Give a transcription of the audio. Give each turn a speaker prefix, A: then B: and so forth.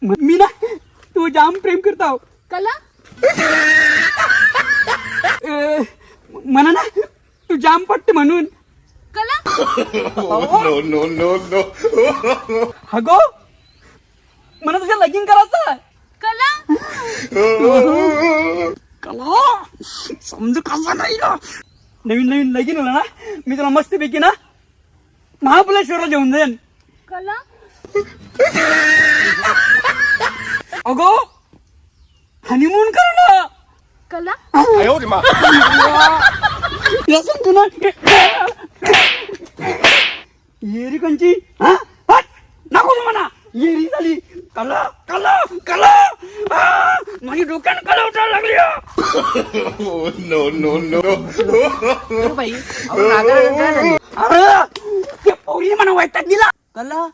A: मी ना तू जाम प्रेम करताव.
B: कला
A: म्हणा ना तू जाम पट्ट म्हणून.
B: कला
A: अगो मला तुझ्या लगीन करायचं.
B: कला
A: कला समजू कसा नाही ना. नवीन नवीन लगीन होला ना मी तुला मस्तपैकी ना महाबळेश्वरला घेऊन जाईन.
B: कला
A: अगो हनीमून करणं.
B: कला
A: तुला सांगतो ना येरी कंची नको तू म्हणा येरी झाली. कला कला कला माझी डोक्यानं कला उठायला लागली.
C: बाई अहो, नागाला काय झाली?
A: त्या पोरी म्हणा वैताग दिला.
C: कला